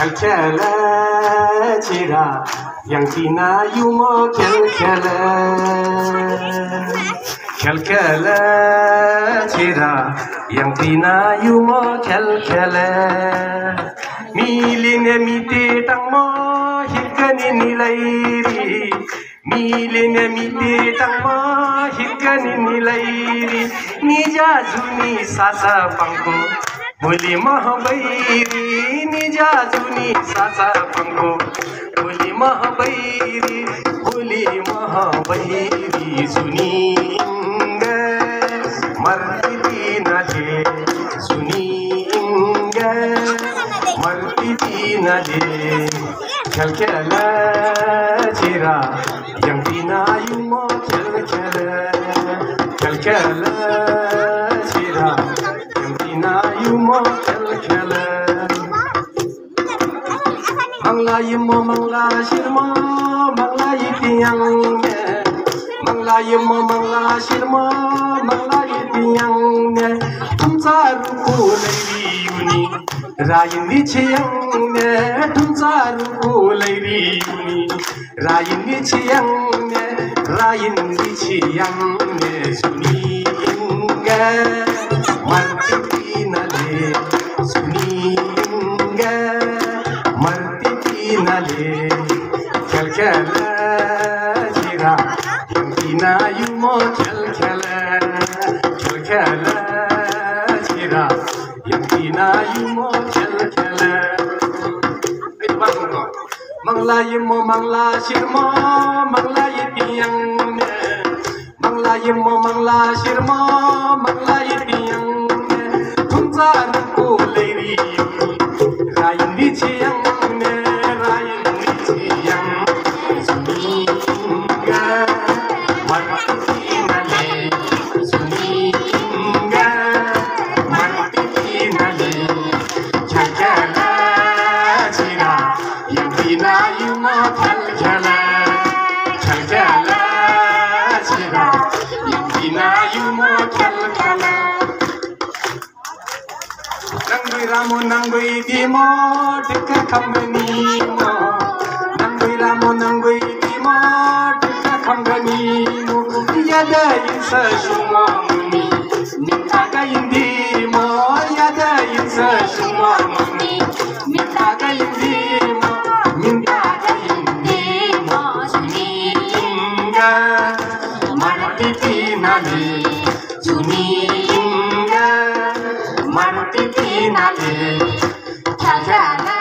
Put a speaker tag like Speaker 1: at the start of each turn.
Speaker 1: 켈켈레 지라 양티나 유모 켈켈레 켈켈레 지라 양티나 유모 켈켈레 मिलिने मिते टाङमा हिर्कने निलैरी मिलिने मिते टाङमा हिर्कने निलैरी निजा जुनी सासा पंको भोलि महबैरी निजा जुनी सासा पंको भोलि महबैरी सुनिंग मर्ती नदे सुनिंग मर्ती नदे kelkele chira yangtina yumo kelkele kelkele chira yangtina yumo kelkele mangla yumo mangla shirmo mangla yitiyang mangla yumo mangla shirmo mangla yitiyang tumsa ruku leiri yuni रायनी छियंग तुमचा रूपो लैरी रायनी छियंग सुनिंग मर्ती नले सुनिंग मर्ती नले kelkele chira yangtina yumo kelkele kelkele chira yangtina yumo kelkele mangla yumo mangla shirmo mangla yitiyang mangla yumo mangla shirmo mangla yitiyang tumza nuko leiri rayni chiyang suninga marti nale suninga marti nale kelkele chira yangtina yumo kelkele kelkele chira yangtina yumo kelkele nangui ramo nangui dimo deka kambani mo nangui ramo nangui dimo deka kambani mo yada insa shumo muni minta ga indimo yada insa shumo muni minta ga indimo minta ga indimo suninga marti nale suninga marti nale kelkele